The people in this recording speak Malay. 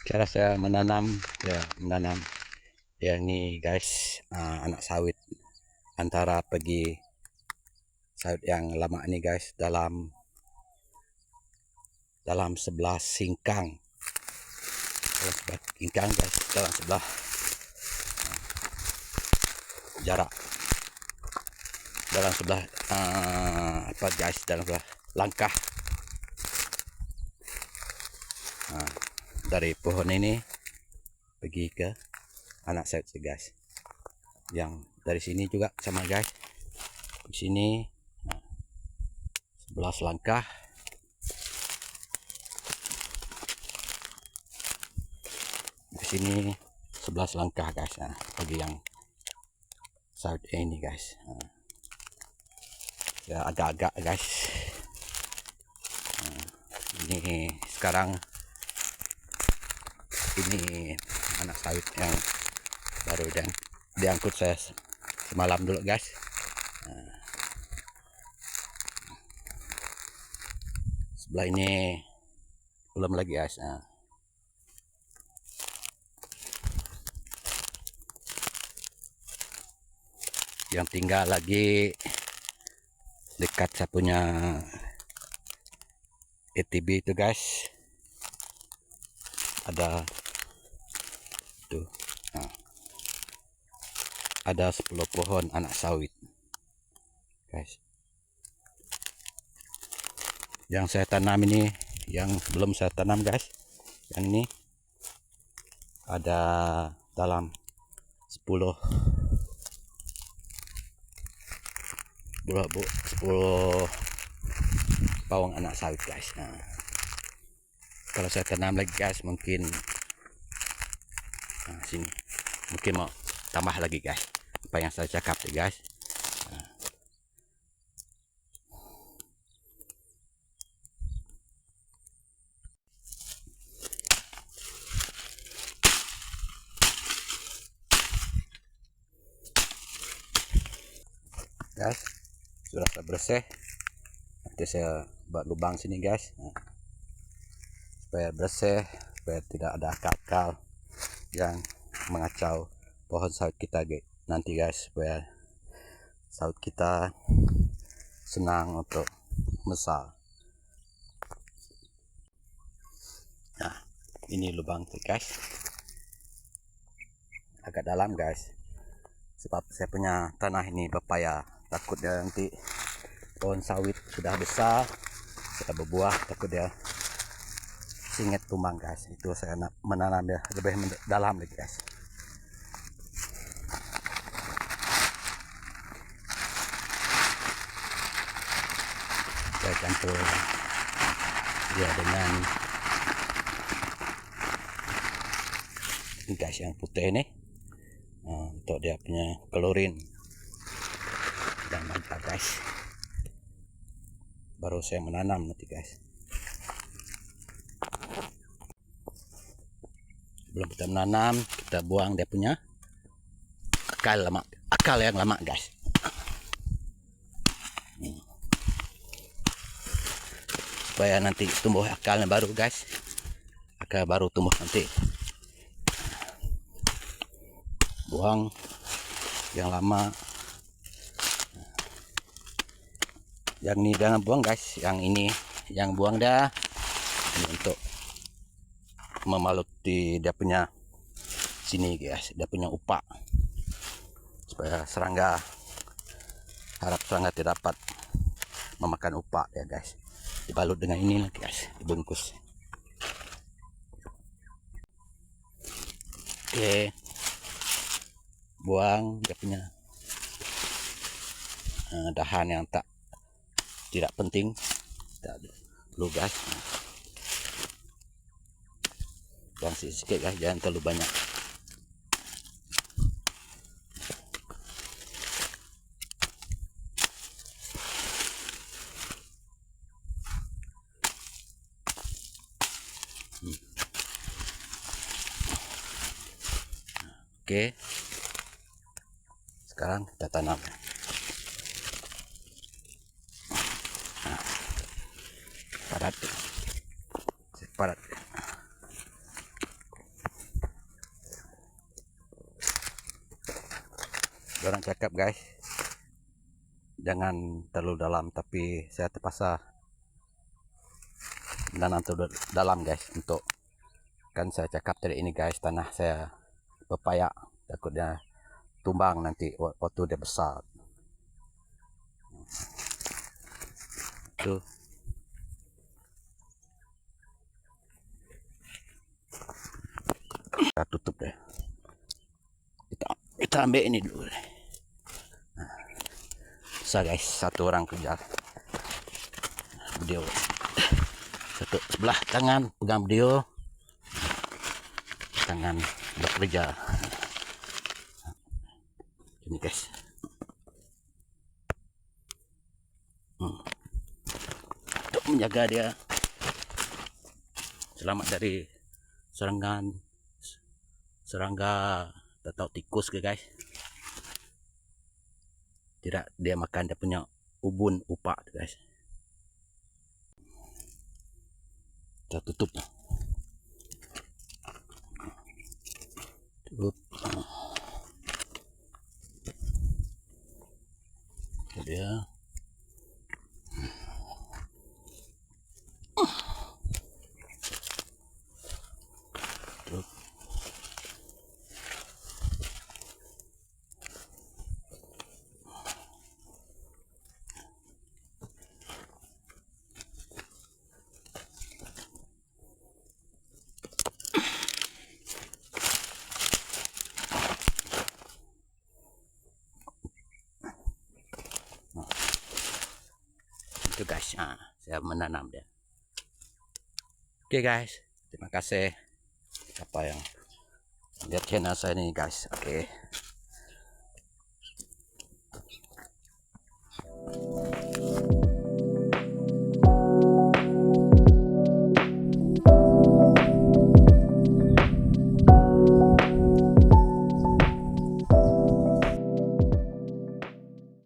Cara saya menanam yang ini guys, anak sawit. Antara pergi sawit yang lama ini guys, dalam 11 singkang. Guys, dalam sebelah jarak, dalam sebelah dalam sebelah langkah dari pohon ini pergi ke anak sawit guys. Yang dari sini juga sama guys, di sini 11 langkah, di sini 11 langkah guys. Bagi yang sawit ini guys, ya agak-agak guys. Ini sekarang ini anak sawit yang baru dan diangkut saya semalam dulu guys. Sebelah ini belum lagi guys. Yang tinggal lagi dekat saya punya ATB itu guys, ada tuh, ada 10 pohon anak sawit guys. Yang saya tanam ini, yang belum saya tanam guys, yang ini ada dalam 10 bawang anak sawit guys. Kalau saya tanam lagi guys, mungkin sini mungkin mau tambah lagi guys, apa yang saya cakap tuh guys. Guys, sudah saya bersih. Nanti saya buat lubang sini guys, supaya bersih, supaya tidak ada akar-akar yang mengacau pohon sawit kita nanti guys, supaya sawit kita senang untuk besar. Nah, ini lubang tuh guys, agak dalam guys, sebab saya punya tanah ini pepaya. Takut dia nanti pohon sawit sudah besar, sudah berbuah, takut dia singit tumbang guys. Itu saya nak menanam dia lebih dalam lagi guys. Saya campur dia dengan ini guys, yang putih ini, untuk dia punya klorin dan mantap guys. Baru saya menanam nanti guys. Sebelum kita menanam, kita buang dia punya akal yang lama guys. Supaya nanti tumbuh akalnya baru guys, akal baru tumbuh nanti. Buang yang lama, yang ini jangan buang guys, yang ini yang buang dah. Ini untuk memaluti dia punya sini guys, dia punya upak, supaya serangga, harap serangga tidak dapat memakan upak ya guys. Dibalut dengan ini guys, dibungkus. Oke, buang dia punya dahan yang tidak penting, tidak perlu guys. Buang sedikit guys, jangan terlalu banyak. Oke, sekarang kita tanam. Padat. Orang cakap guys, jangan terlalu dalam, tapi saya terpaksa menanam terlalu dalam guys, untuk kan saya cakap tadi ini guys, tanah saya pepaya, takutnya tumbang nanti waktu dia besar. Tuh. Kita tutup deh. Kita ambil ini dulu deh. Bisa guys, satu orang kerja video, satu sebelah tangan pegang video, tangan bekerja. Ini guys. Untuk menjaga dia selamat dari serangga atau tikus ke guys. Tidak dia makan dia punya ubun upak guys. Kita tutup. Tutup. Itu dia. Tutup. Itu guys, saya menanam dia. Oke guys, terima kasih siapa yang lihat channel saya ini guys. Oke.